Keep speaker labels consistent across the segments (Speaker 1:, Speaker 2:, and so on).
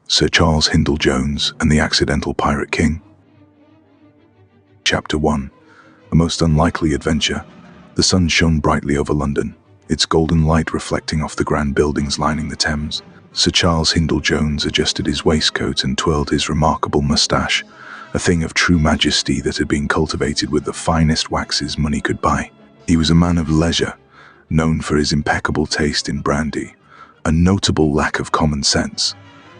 Speaker 1: Sir Charles Hindle-Jones and the Accidental Pirate King. Chapter 1. A most unlikely adventure. The sun shone brightly over London, its golden light reflecting off the grand buildings lining the Thames. Sir Charles Hindle-Jones adjusted his waistcoat and twirled his remarkable mustache, a thing of true majesty that had been cultivated with the finest waxes money could buy. He was a man of leisure, known for his impeccable taste in brandy, a notable lack of common sense,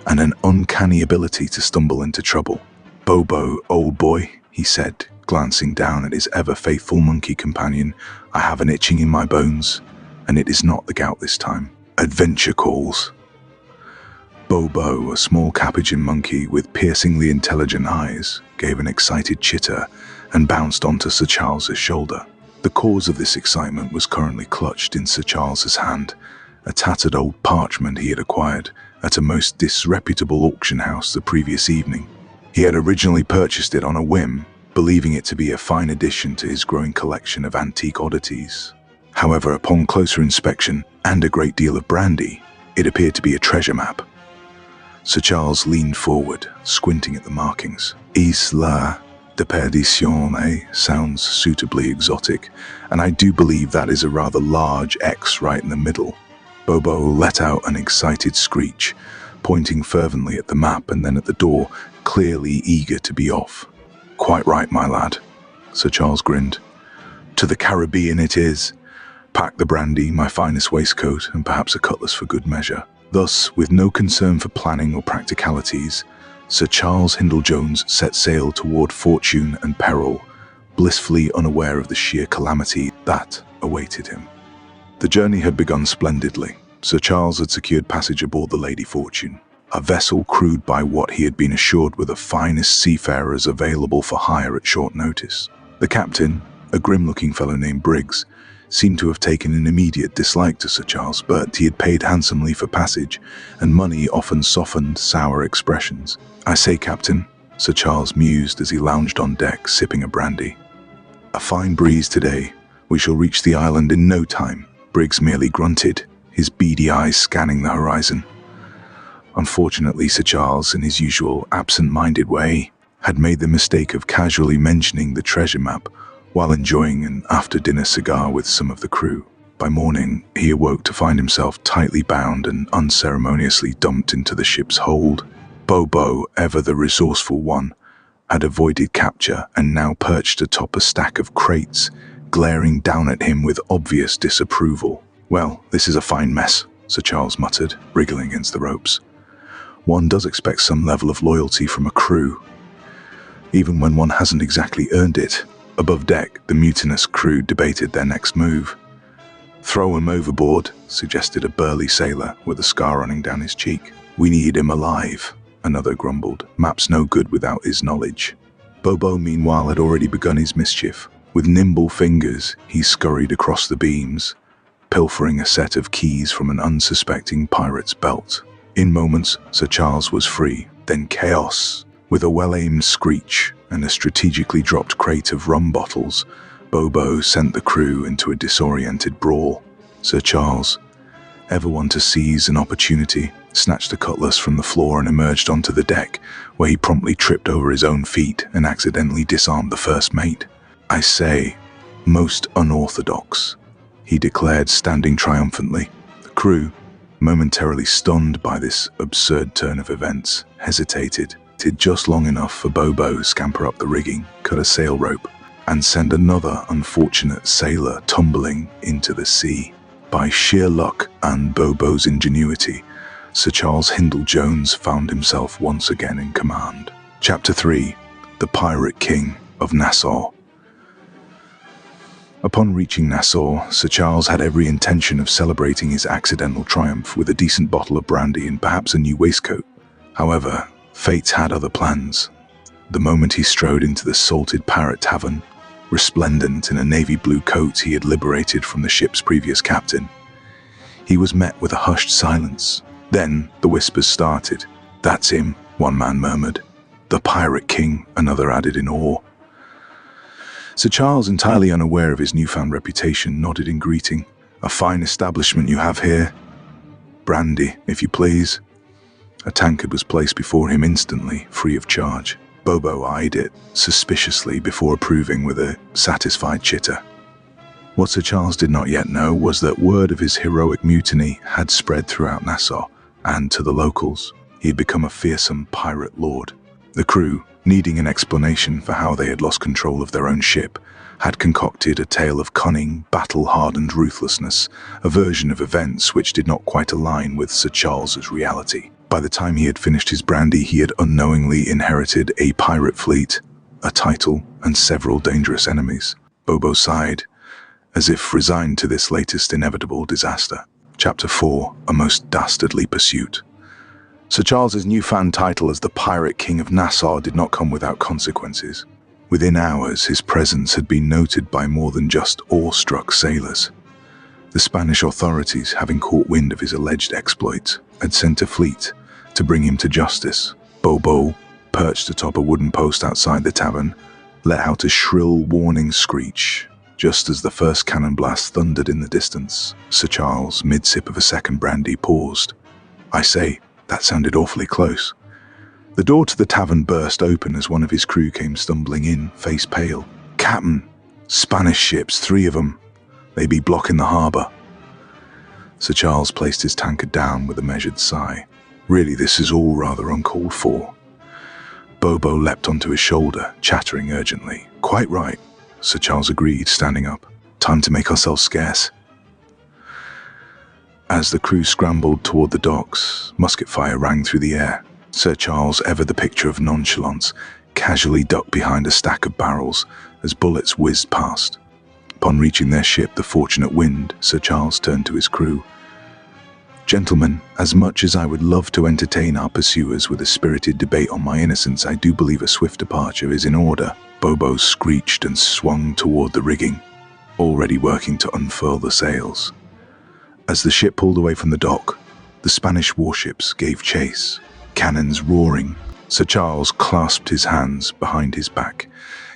Speaker 1: and an uncanny ability to stumble into trouble. "Bobo, old boy," he said, glancing down at his ever-faithful monkey companion, "I have an itching in my bones, and it is not the gout this time. Adventure calls." Bobo, a small capuchin monkey with piercingly intelligent eyes, gave an excited chitter and bounced onto Sir Charles's shoulder. The cause of this excitement was currently clutched in Sir Charles's hand, a tattered old parchment he had acquired at a most disreputable auction house the previous evening. He had originally purchased it on a whim, believing it to be a fine addition to his growing collection of antique oddities. However, upon closer inspection and a great deal of brandy, it appeared to be a treasure map. Sir Charles leaned forward, squinting at the markings. "Isla de Perdition, eh? Sounds suitably exotic, and I do believe that is a rather large X right in the middle." Bobo let out an excited screech, pointing fervently at the map and then at the door, clearly eager to be off. "Quite right, my lad," Sir Charles grinned. "To the Caribbean it is. Pack the brandy, my finest waistcoat, and perhaps a cutlass for good measure." Thus, with no concern for planning or practicalities, Sir Charles Hindle-Jones set sail toward fortune and peril, blissfully unaware of the sheer calamity that awaited him. The journey had begun splendidly. Sir Charles had secured passage aboard the Lady Fortune, a vessel crewed by what he had been assured were the finest seafarers available for hire at short notice. The captain, a grim-looking fellow named Briggs, seemed to have taken an immediate dislike to Sir Charles, but he had paid handsomely for passage, and money often softened sour expressions. "I say, Captain," Sir Charles mused as he lounged on deck, sipping a brandy. "A fine breeze today. We shall reach the island in no time." Briggs merely grunted, his beady eyes scanning the horizon. Unfortunately, Sir Charles, in his usual absent-minded way, had made the mistake of casually mentioning the treasure map while enjoying an after-dinner cigar with some of the crew. By morning, he awoke to find himself tightly bound and unceremoniously dumped into the ship's hold. Bobo, ever the resourceful one, had avoided capture and now perched atop a stack of crates, glaring down at him with obvious disapproval. "Well, this is a fine mess," Sir Charles muttered, wriggling against the ropes. "One does expect some level of loyalty from a crew, even when one hasn't exactly earned it." Above deck, the mutinous crew debated their next move. "Throw him overboard," suggested a burly sailor with a scar running down his cheek. "We need him alive," another grumbled. "Map's no good without his knowledge." Bobo, meanwhile, had already begun his mischief. With nimble fingers, he scurried across the beams, pilfering a set of keys from an unsuspecting pirate's belt. In moments, Sir Charles was free. Then chaos. With a well-aimed screech and a strategically dropped crate of rum bottles, Bobo sent the crew into a disoriented brawl. Sir Charles, ever one to seize an opportunity, snatched a cutlass from the floor and emerged onto the deck, where he promptly tripped over his own feet and accidentally disarmed the first mate. "I say, most unorthodox," he declared, standing triumphantly. The crew, momentarily stunned by this absurd turn of events, hesitated just long enough for Bobo to scamper up the rigging, cut a sail rope, and send another unfortunate sailor tumbling into the sea. By sheer luck and Bobo's ingenuity, Sir Charles Hindle-Jones found himself once again in command. Chapter 3. The Pirate King of Nassau. Upon reaching Nassau, Sir Charles had every intention of celebrating his accidental triumph with a decent bottle of brandy and perhaps a new waistcoat. However, fate had other plans. The moment he strode into the Salted Parrot Tavern, resplendent in a navy blue coat he had liberated from the ship's previous captain, he was met with a hushed silence. Then the whispers started. "That's him," one man murmured. "The Pirate King," another added in awe. Sir Charles, entirely unaware of his newfound reputation, nodded in greeting. "A fine establishment you have here." "Brandy, if you please." A tankard was placed before him instantly, free of charge. Bobo eyed it suspiciously before approving with a satisfied chitter. What Sir Charles did not yet know was that word of his heroic mutiny had spread throughout Nassau, and to the locals, he had become a fearsome pirate lord. The crew, needing an explanation for how they had lost control of their own ship, had concocted a tale of cunning, battle-hardened ruthlessness, a version of events which did not quite align with Sir Charles's reality. By the time he had finished his brandy, he had unknowingly inherited a pirate fleet, a title, and several dangerous enemies. Bobo sighed, as if resigned to this latest inevitable disaster. Chapter 4: A Most Dastardly Pursuit. Sir Charles's newfound title as the Pirate King of Nassau did not come without consequences. Within hours, his presence had been noted by more than just awestruck sailors. The Spanish authorities, having caught wind of his alleged exploits, had sent a fleet to bring him to justice. Bobo, perched atop a wooden post outside the tavern, let out a shrill warning screech. Just as the first cannon blast thundered in the distance, Sir Charles, mid-sip of a second brandy, paused. "I say, that sounded awfully close." The door to the tavern burst open as one of his crew came stumbling in, face pale. "Captain, Spanish ships, 3 of them. They be blocking the harbour." Sir Charles placed his tankard down with a measured sigh. "Really, this is all rather uncalled for." Bobo leapt onto his shoulder, chattering urgently. "Quite right," Sir Charles agreed, standing up. "Time to make ourselves scarce." As the crew scrambled toward the docks, musket fire rang through the air. Sir Charles, ever the picture of nonchalance, casually ducked behind a stack of barrels as bullets whizzed past. Upon reaching their ship, the Fortunate Wind, Sir Charles turned to his crew. "Gentlemen, as much as I would love to entertain our pursuers with a spirited debate on my innocence, I do believe a swift departure is in order." Bobo screeched and swung toward the rigging, already working to unfurl the sails. As the ship pulled away from the dock, the Spanish warships gave chase, cannons roaring. Sir Charles clasped his hands behind his back,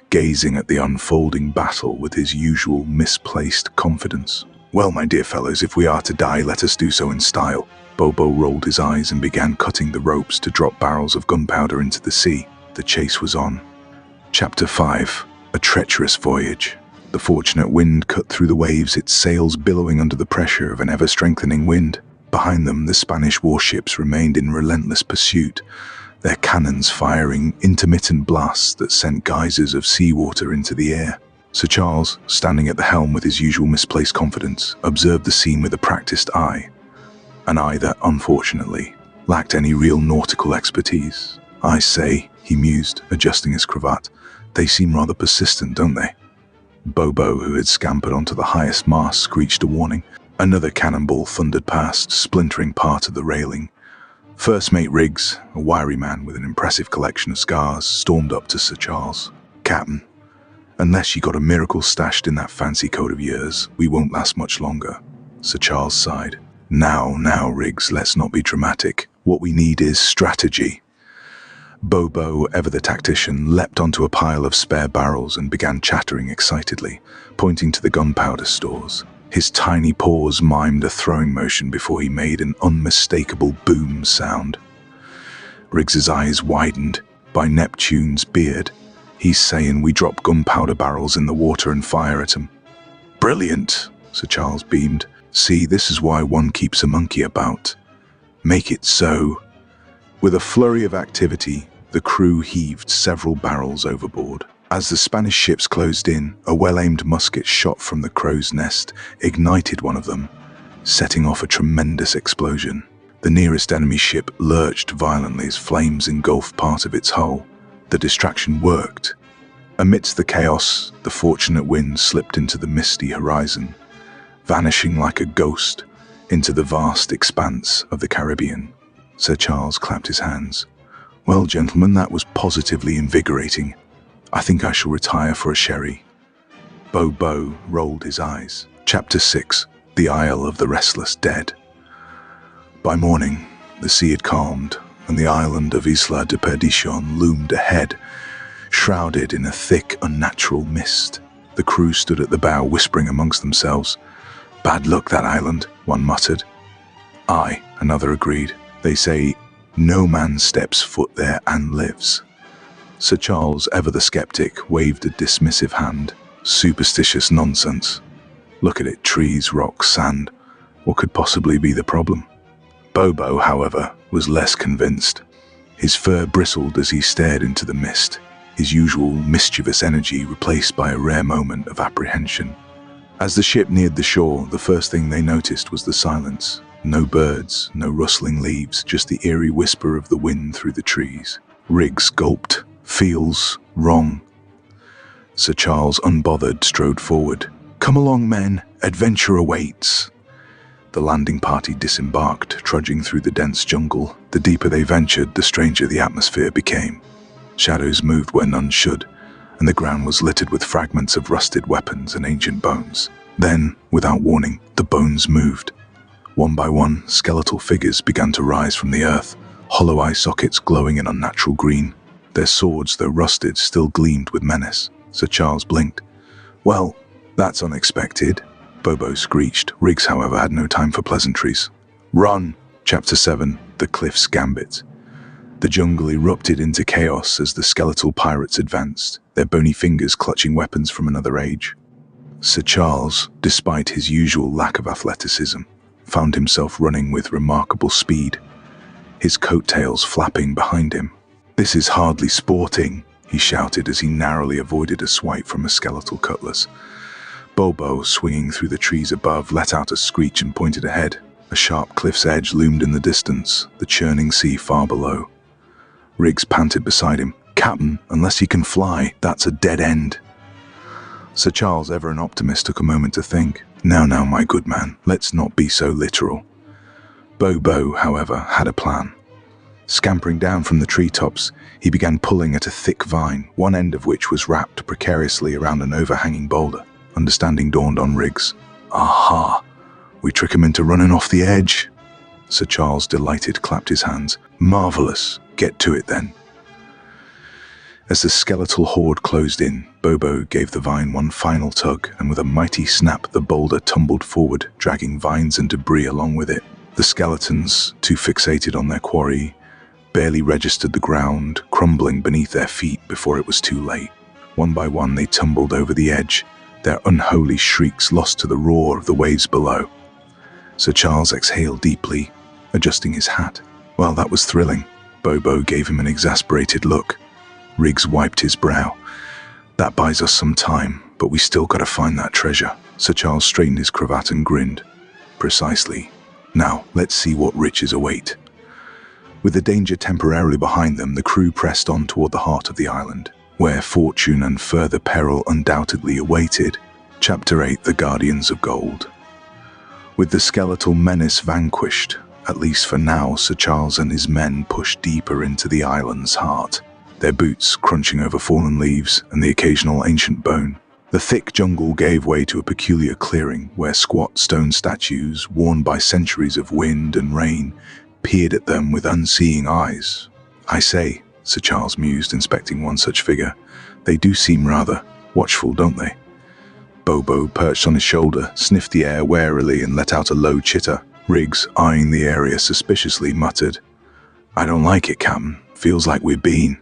Speaker 1: gazing at the unfolding battle with his usual misplaced confidence. "Well, my dear fellows, if we are to die, let us do so in style." Bobo rolled his eyes and began cutting the ropes to drop barrels of gunpowder into the sea. The chase was on. Chapter 5: A Treacherous Voyage. The Fortunate Wind cut through the waves, its sails billowing under the pressure of an ever-strengthening wind. Behind them, the Spanish warships remained in relentless pursuit, their cannons firing intermittent blasts that sent geysers of seawater into the air. Sir Charles, standing at the helm with his usual misplaced confidence, observed the scene with a practiced eye, an eye that, unfortunately, lacked any real nautical expertise. "I say," he mused, adjusting his cravat, "they seem rather persistent, don't they?" Bobo, who had scampered onto the highest mast, screeched a warning. Another cannonball thundered past, splintering part of the railing. First Mate Riggs, a wiry man with an impressive collection of scars, stormed up to Sir Charles. "Captain, unless you got a miracle stashed in that fancy coat of yours, we won't last much longer." Sir Charles sighed. Now, Riggs, let's not be dramatic. What we need is strategy." Bobo, ever the tactician, leapt onto a pile of spare barrels and began chattering excitedly, pointing to the gunpowder stores. His tiny paws mimed a throwing motion before he made an unmistakable boom sound. Riggs's eyes widened. "By Neptune's beard, he's saying we drop gunpowder barrels in the water and fire at 'em." "Brilliant," Sir Charles beamed. "See, this is why one keeps a monkey about. Make it so." With a flurry of activity, the crew heaved several barrels overboard. As the Spanish ships closed in, a well-aimed musket shot from the crow's nest ignited one of them, setting off a tremendous explosion. The nearest enemy ship lurched violently as flames engulfed part of its hull. The distraction worked. Amidst the chaos, the Fortunate Wind slipped into the misty horizon, vanishing like a ghost into the vast expanse of the Caribbean. Sir Charles clapped his hands. "Well, gentlemen, that was positively invigorating. I think I shall retire for a sherry." Bobo rolled his eyes. Chapter 6: The Isle of the Restless Dead. By morning, the sea had calmed, and the island of Isla de Perdition loomed ahead, shrouded in a thick, unnatural mist. The crew stood at the bow, whispering amongst themselves. "Bad luck, that island," one muttered. "Aye," another agreed. "They say No man steps foot there and lives. Sir Charles, ever the skeptic, waved a dismissive hand. Superstitious nonsense. Look at it, trees, rocks, sand. What could possibly be the problem? Bobo, however, was less convinced. His fur bristled as he stared into the mist, his usual mischievous energy replaced by a rare moment of apprehension. As the ship neared the shore, the first thing they noticed was the silence. No birds, no rustling leaves, just the eerie whisper of the wind through the trees. Riggs gulped. Feels wrong. Sir Charles, unbothered, strode forward. Come along, men. Adventure awaits. The landing party disembarked, trudging through the dense jungle. The deeper they ventured, the stranger the atmosphere became. Shadows moved where none should, and the ground was littered with fragments of rusted weapons and ancient bones. Then, without warning, the bones moved. One by one, skeletal figures began to rise from the earth, hollow eye sockets glowing an unnatural green. Their swords, though rusted, still gleamed with menace. Sir Charles blinked. Well, that's unexpected, Bobo screeched. Riggs, however, had no time for pleasantries. Run! Chapter 7, The Cliff's Gambit. The jungle erupted into chaos as the skeletal pirates advanced, their bony fingers clutching weapons from another age. Sir Charles, despite his usual lack of athleticism, found himself running with remarkable speed, his coattails flapping behind him. This is hardly sporting, he shouted as he narrowly avoided a swipe from a skeletal cutlass. Bobo, swinging through the trees above, let out a screech and pointed ahead. A sharp cliff's edge loomed in the distance, the churning sea far below. Riggs panted beside him. Captain, unless he can fly, that's a dead end. Sir Charles, ever an optimist, took a moment to think. Now, my good man, let's not be so literal. Bobo, however, had a plan. Scampering down from the treetops, he began pulling at a thick vine, one end of which was wrapped precariously around an overhanging boulder. Understanding dawned on Riggs. Aha! We trick him into running off the edge. Sir Charles, delighted, clapped his hands. Marvelous! Get to it then. As the skeletal horde closed in, Bobo gave the vine one final tug, and with a mighty snap the boulder tumbled forward, dragging vines and debris along with it. The skeletons, too fixated on their quarry, barely registered the ground, crumbling beneath their feet before it was too late. One by one they tumbled over the edge, their unholy shrieks lost to the roar of the waves below. Sir Charles exhaled deeply, adjusting his hat. Well, that was thrilling. Bobo gave him an exasperated look. Riggs wiped his brow. That buys us some time, but we still gotta find that treasure. Sir Charles straightened his cravat and grinned. Precisely. Now, let's see what riches await. With the danger temporarily behind them, the crew pressed on toward the heart of the island, where fortune and further peril undoubtedly awaited. Chapter 8, The Guardians of Gold. With the skeletal menace vanquished, at least for now, Sir Charles and his men pushed deeper into the island's heart, their boots crunching over fallen leaves and the occasional ancient bone. The thick jungle gave way to a peculiar clearing where squat stone statues, worn by centuries of wind and rain, peered at them with unseeing eyes. I say, Sir Charles mused, inspecting one such figure, they do seem rather watchful, don't they? Bobo, perched on his shoulder, sniffed the air warily and let out a low chitter. Riggs, eyeing the area suspiciously, muttered, I don't like it, Captain. Feels like we're being.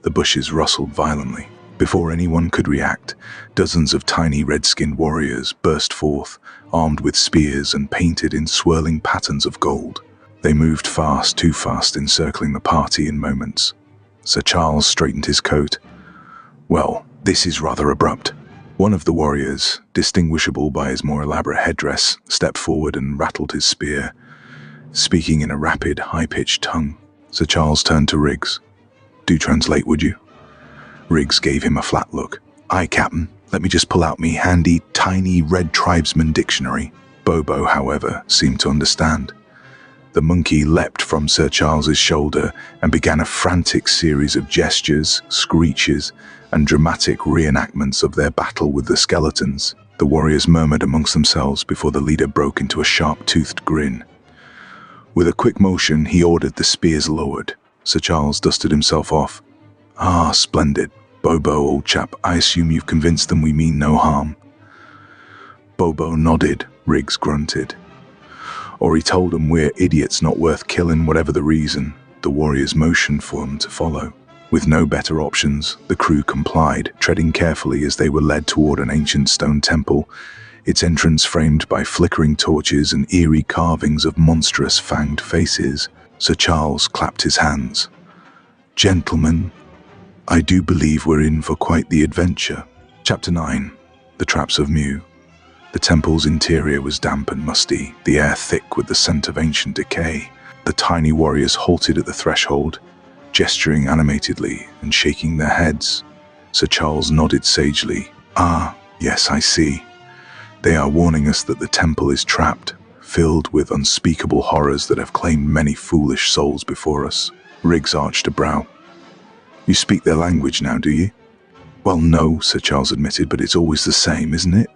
Speaker 1: The bushes rustled violently. Before anyone could react, dozens of tiny red-skinned warriors burst forth, armed with spears and painted in swirling patterns of gold. They moved fast, too fast, encircling the party in moments. Sir Charles straightened his coat. Well, this is rather abrupt. One of the warriors, distinguishable by his more elaborate headdress, stepped forward and rattled his spear, speaking in a rapid, high-pitched tongue. Sir Charles turned to Riggs. Do translate, would you? Riggs gave him a flat look. Aye, Captain. Let me just pull out me handy, tiny red tribesman dictionary. Bobo, however, seemed to understand. The monkey leapt from Sir Charles's shoulder and began a frantic series of gestures, screeches, and dramatic reenactments of their battle with the skeletons. The warriors murmured amongst themselves before the leader broke into a sharp-toothed grin. With a quick motion, he ordered the spears lowered. Sir Charles dusted himself off. Ah, splendid. Bobo, old chap, I assume you've convinced them we mean no harm. Bobo nodded. Riggs grunted. Or he told them we're idiots not worth killing, whatever the reason. The warriors motioned for them to follow. With no better options, the crew complied, treading carefully as they were led toward an ancient stone temple, its entrance framed by flickering torches and eerie carvings of monstrous fanged faces. Sir Charles clapped his hands. "Gentlemen, I do believe we're in for quite the adventure." Chapter 9. The Traps of Mu. The temple's interior was damp and musty, the air thick with the scent of ancient decay. The tiny warriors halted at the threshold, gesturing animatedly and shaking their heads. Sir Charles nodded sagely. "Ah, yes, I see. They are warning us that the temple is trapped, filled with unspeakable horrors that have claimed many foolish souls before us." Riggs arched a brow. "You speak their language now, do you?" "Well, no," Sir Charles admitted, "but it's always the same, isn't it?"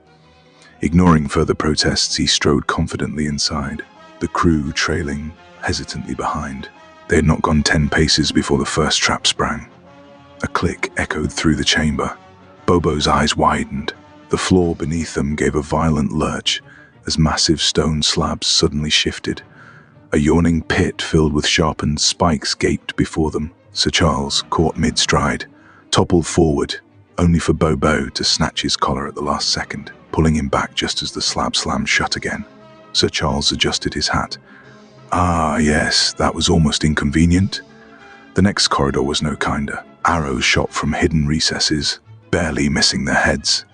Speaker 1: Ignoring further protests, he strode confidently inside, the crew trailing hesitantly behind. They had not gone 10 paces before the first trap sprang. A click echoed through the chamber. Bobo's eyes widened. The floor beneath them gave a violent lurch as massive stone slabs suddenly shifted. A yawning pit filled with sharpened spikes gaped before them. Sir Charles, caught mid-stride, toppled forward, only for Bobo to snatch his collar at the last second, pulling him back just as the slab slammed shut again. Sir Charles adjusted his hat. "Ah, yes, that was almost inconvenient." The next corridor was no kinder. Arrows shot from hidden recesses, barely missing their heads.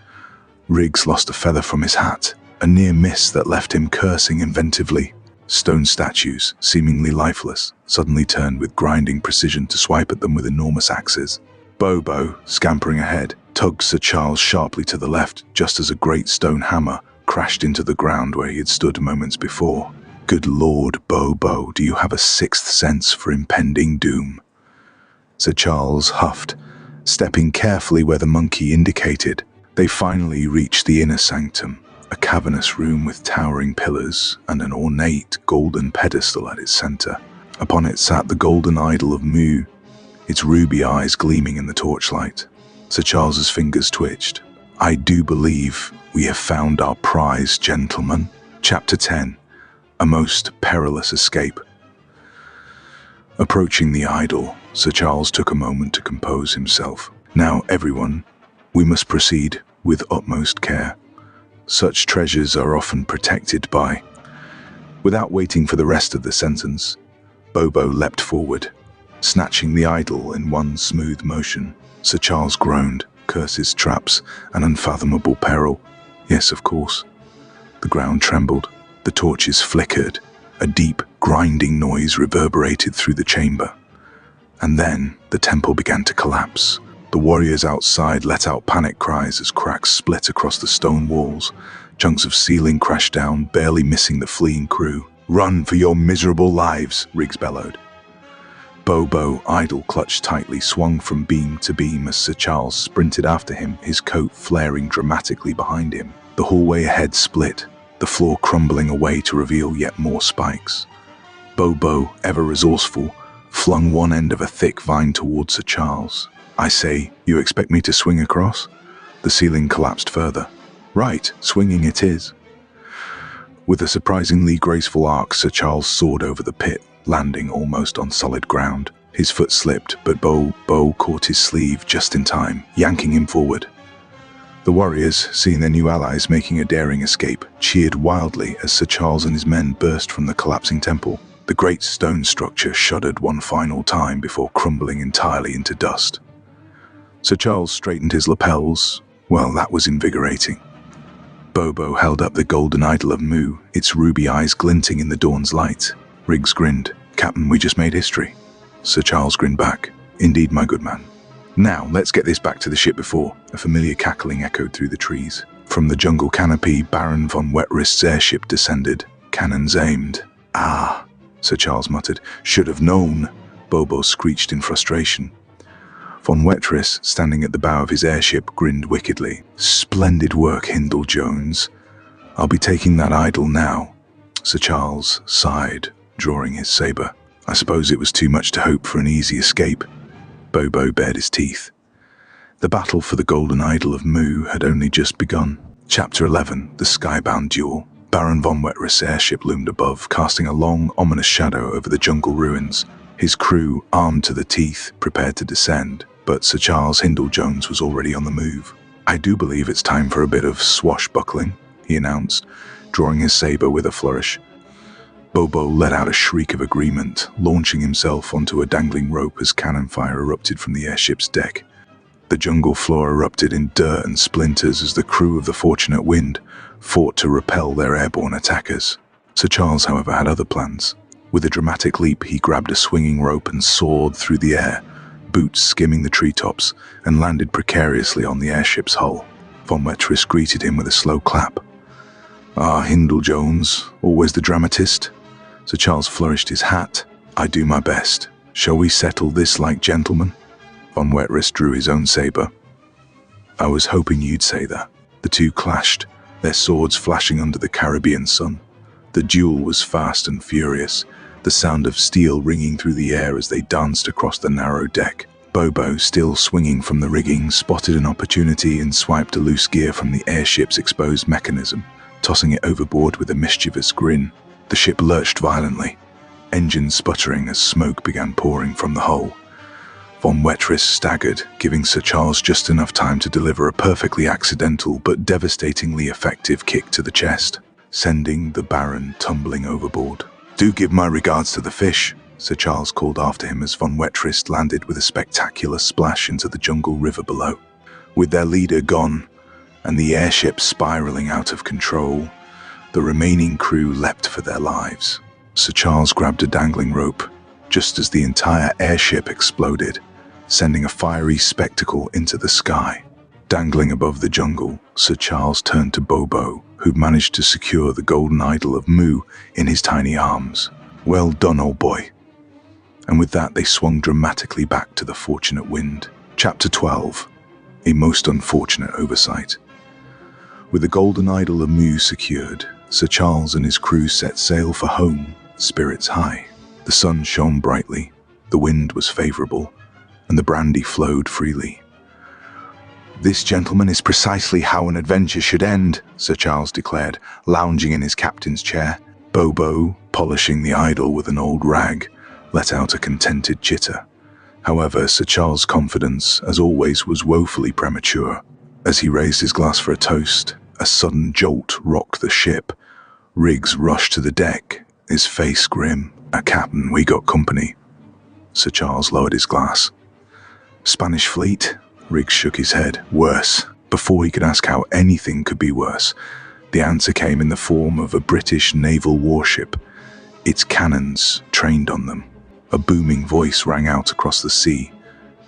Speaker 1: Riggs lost a feather from his hat, a near miss that left him cursing inventively. Stone statues, seemingly lifeless, suddenly turned with grinding precision to swipe at them with enormous axes. Bobo, scampering ahead, tugged Sir Charles sharply to the left just as a great stone hammer crashed into the ground where he had stood moments before. "Good Lord, Bobo, do you have a sixth sense for impending doom?" Sir Charles huffed, stepping carefully where the monkey indicated. They finally reached the inner sanctum, a cavernous room with towering pillars and an ornate golden pedestal at its center. Upon it sat the golden idol of Mu, its ruby eyes gleaming in the torchlight. Sir Charles's fingers twitched. "I do believe we have found our prize, gentlemen." Chapter 10. A Most Perilous Escape. Approaching the idol, Sir Charles took a moment to compose himself. "Now, everyone, we must proceed with utmost care. Such treasures are often protected by..." Without waiting for the rest of the sentence, Bobo leapt forward, snatching the idol in one smooth motion. Sir Charles groaned, curses, traps, and unfathomable peril. Yes, of course. The ground trembled. The torches flickered. A deep, grinding noise reverberated through the chamber. And then the temple began to collapse. The warriors outside let out panic cries as cracks split across the stone walls. Chunks of ceiling crashed down, barely missing the fleeing crew. "Run for your miserable lives," Riggs bellowed. Bobo, idol clutched tightly, swung from beam to beam as Sir Charles sprinted after him, his coat flaring dramatically behind him. The hallway ahead split, the floor crumbling away to reveal yet more spikes. Bobo, ever resourceful, flung one end of a thick vine towards Sir Charles. "I say, you expect me to swing across?" The ceiling collapsed further. "Right, swinging it is." With a surprisingly graceful arc, Sir Charles soared over the pit, landing almost on solid ground. His foot slipped, but Bobo caught his sleeve just in time, yanking him forward. The warriors, seeing their new allies making a daring escape, cheered wildly as Sir Charles and his men burst from the collapsing temple. The great stone structure shuddered one final time before crumbling entirely into dust. Sir Charles straightened his lapels. Well, that was invigorating. Bobo held up the golden idol of Mu, its ruby eyes glinting in the dawn's light. Riggs grinned. "Captain, we just made history." Sir Charles grinned back. "Indeed, my good man. Now, let's get this back to the ship before..." A familiar cackling echoed through the trees. From the jungle canopy, Baron von Wetwrist's airship descended, cannons aimed. "Ah," Sir Charles muttered. "Should have known," Bobo screeched in frustration. Von Wetwrist, standing at the bow of his airship, grinned wickedly. "Splendid work, Hindle-Jones. I'll be taking that idol now." Sir Charles sighed, drawing his saber. "I suppose it was too much to hope for an easy escape." Bobo bared his teeth. The battle for the golden idol of Mu had only just begun. Chapter 11. The Skybound Duel. Baron von Wetter's airship loomed above, casting a long, ominous shadow over the jungle ruins. His crew, armed to the teeth, prepared to descend, but Sir Charles Hindle-Jones was already on the move. "I do believe it's time for a bit of swashbuckling," he announced, drawing his saber with a flourish. Bobo let out a shriek of agreement, launching himself onto a dangling rope as cannon fire erupted from the airship's deck. The jungle floor erupted in dirt and splinters as the crew of the Fortunate Wind fought to repel their airborne attackers. Sir Charles, however, had other plans. With a dramatic leap, he grabbed a swinging rope and soared through the air, boots skimming the treetops, and landed precariously on the airship's hull. Von Wetter greeted him with a slow clap. "Ah, Hindle-Jones, always the dramatist?" Sir Charles flourished his hat. "I do my best. Shall we settle this like gentlemen?" Von Wetter drew his own saber. "I was hoping you'd say that." The two clashed, their swords flashing under the Caribbean sun. The duel was fast and furious, the sound of steel ringing through the air as they danced across the narrow deck. Bobo, still swinging from the rigging, spotted an opportunity and swiped a loose gear from the airship's exposed mechanism, tossing it overboard with a mischievous grin. The ship lurched violently, engines sputtering as smoke began pouring from the hull. Von Wetter staggered, giving Sir Charles just enough time to deliver a perfectly accidental but devastatingly effective kick to the chest, sending the Baron tumbling overboard. "Do give my regards to the fish," Sir Charles called after him as Von Wetter landed with a spectacular splash into the jungle river below. With their leader gone and the airship spiraling out of control, the remaining crew leapt for their lives. Sir Charles grabbed a dangling rope just as the entire airship exploded, sending a fiery spectacle into the sky. Dangling above the jungle, Sir Charles turned to Bobo, who'd managed to secure the golden idol of Mu in his tiny arms. "Well done, old boy." And with that, they swung dramatically back to the Fortunate Wind. Chapter 12. A most unfortunate oversight. With the golden idol of Mu secured, Sir Charles and his crew set sail for home, spirits high. The sun shone brightly, the wind was favorable, and the brandy flowed freely. "This, gentlemen, is precisely how an adventure should end," Sir Charles declared, lounging in his captain's chair. Bobo, polishing the idol with an old rag, let out a contented chitter. However, Sir Charles' confidence, as always, was woefully premature. As he raised his glass for a toast, a sudden jolt rocked the ship. Riggs rushed to the deck, his face grim. "Captain, we got company." Sir Charles lowered his glass. "Spanish fleet?" Riggs shook his head. "Worse." Before he could ask how anything could be worse, the answer came in the form of a British naval warship, its cannons trained on them. A booming voice rang out across the sea.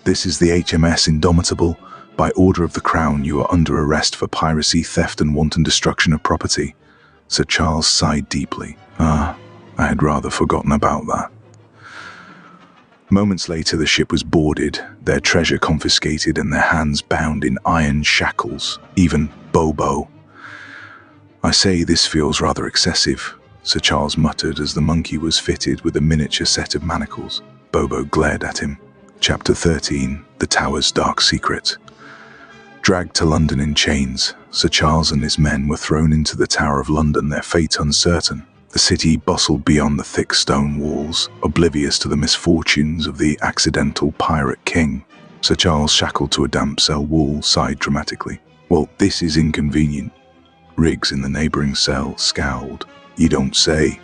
Speaker 1: "This is the HMS Indomitable. By order of the Crown, you are under arrest for piracy, theft, and wanton destruction of property." Sir Charles sighed deeply. I had rather forgotten about that. Moments later, the ship was boarded, their treasure confiscated, and their hands bound in iron shackles. Even Bobo. "I say, this feels rather excessive," Sir Charles muttered as the monkey was fitted with a miniature set of manacles. Bobo glared at him. Chapter 13. The Tower's Dark Secret. Dragged to London in chains, Sir Charles and his men were thrown into the Tower of London, their fate uncertain. The city bustled beyond the thick stone walls, oblivious to the misfortunes of the accidental pirate king. Sir Charles, shackled to a damp cell wall, sighed dramatically. "Well, this is inconvenient." Riggs in the neighbouring cell scowled. "You don't say."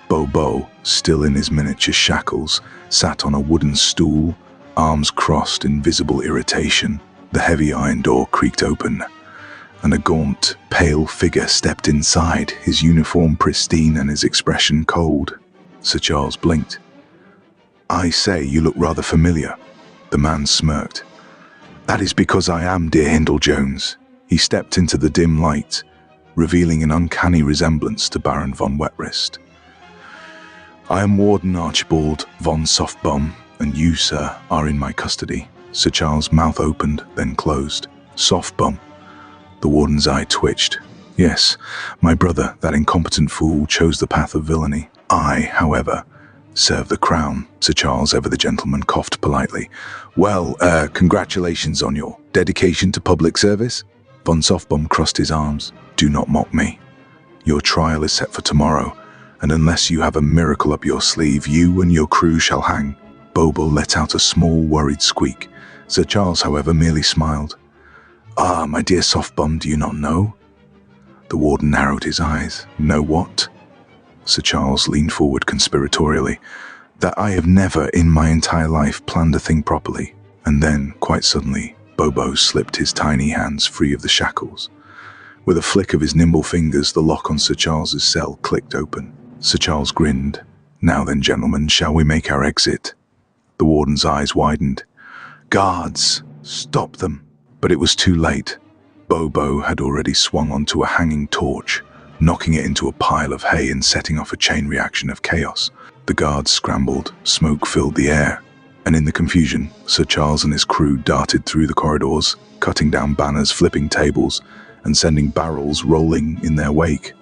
Speaker 1: Bobo, still in his miniature shackles, sat on a wooden stool, arms crossed in visible irritation. The heavy iron door creaked open, and a gaunt, pale figure stepped inside, his uniform pristine and his expression cold. Sir Charles blinked. "I say, you look rather familiar." The man smirked. "That is because I am, dear Hindle-Jones." He stepped into the dim light, revealing an uncanny resemblance to Baron von Wetterist. "I am Warden Archibald von Softbum, and you, sir, are in my custody." Sir Charles' mouth opened, then closed. "Softbum." The warden's eye twitched. "Yes, my brother, that incompetent fool, chose the path of villainy. I, however, serve the crown." Sir Charles, ever the gentleman, coughed politely. "Well, congratulations on your dedication to public service." Von Softbum crossed his arms. "Do not mock me. Your trial is set for tomorrow, and unless you have a miracle up your sleeve, you and your crew shall hang." Bobo let out a small, worried squeak. Sir Charles, however, merely smiled. "Ah, my dear soft bum, do you not know?" The warden narrowed his eyes. "Know what?" Sir Charles leaned forward conspiratorially. "That I have never in my entire life planned a thing properly." And then, quite suddenly, Bobo slipped his tiny hands free of the shackles. With a flick of his nimble fingers, the lock on Sir Charles's cell clicked open. Sir Charles grinned. "Now then, gentlemen, shall we make our exit?" The warden's eyes widened. "Guards, stop them!" But it was too late. Bobo had already swung onto a hanging torch, knocking it into a pile of hay and setting off a chain reaction of chaos. The guards scrambled, smoke filled the air, and in the confusion, Sir Charles and his crew darted through the corridors, cutting down banners, flipping tables, and sending barrels rolling in their wake.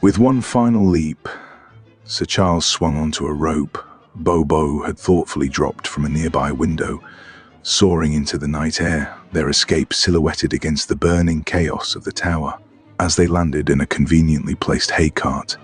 Speaker 1: With one final leap, Sir Charles swung onto a rope Bobo had thoughtfully dropped from a nearby window, soaring into the night air, their escape silhouetted against the burning chaos of the tower. As they landed in a conveniently placed hay cart,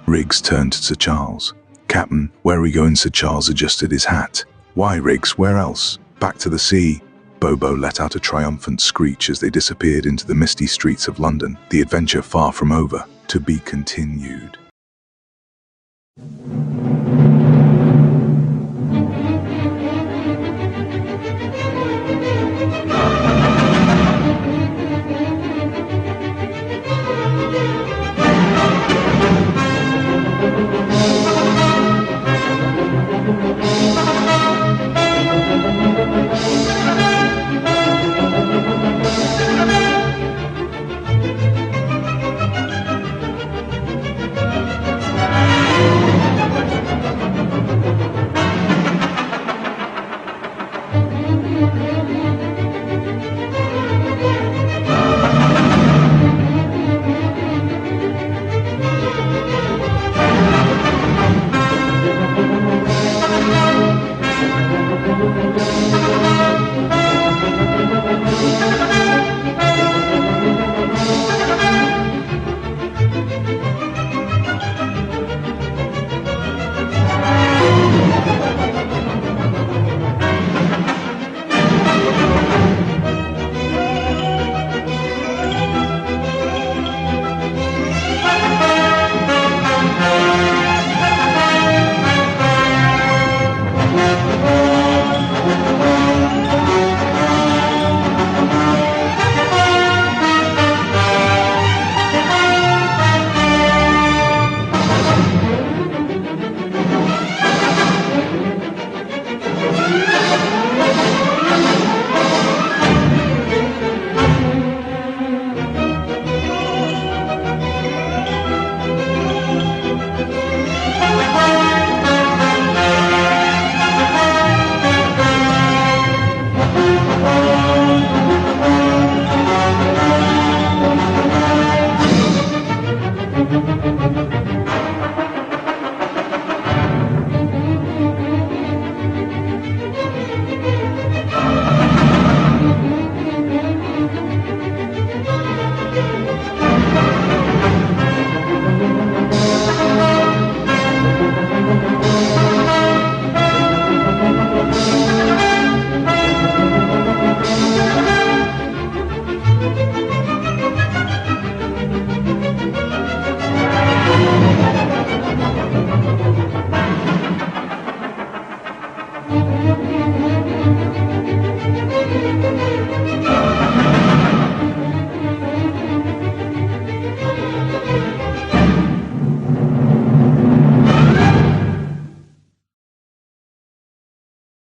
Speaker 1: Riggs turned to Sir Charles. "Captain, where are we going?" Sir Charles adjusted his hat. "Why, Riggs, where else? Back to the sea." Bobo let out a triumphant screech as they disappeared into the misty streets of London, the adventure far from over, to be continued.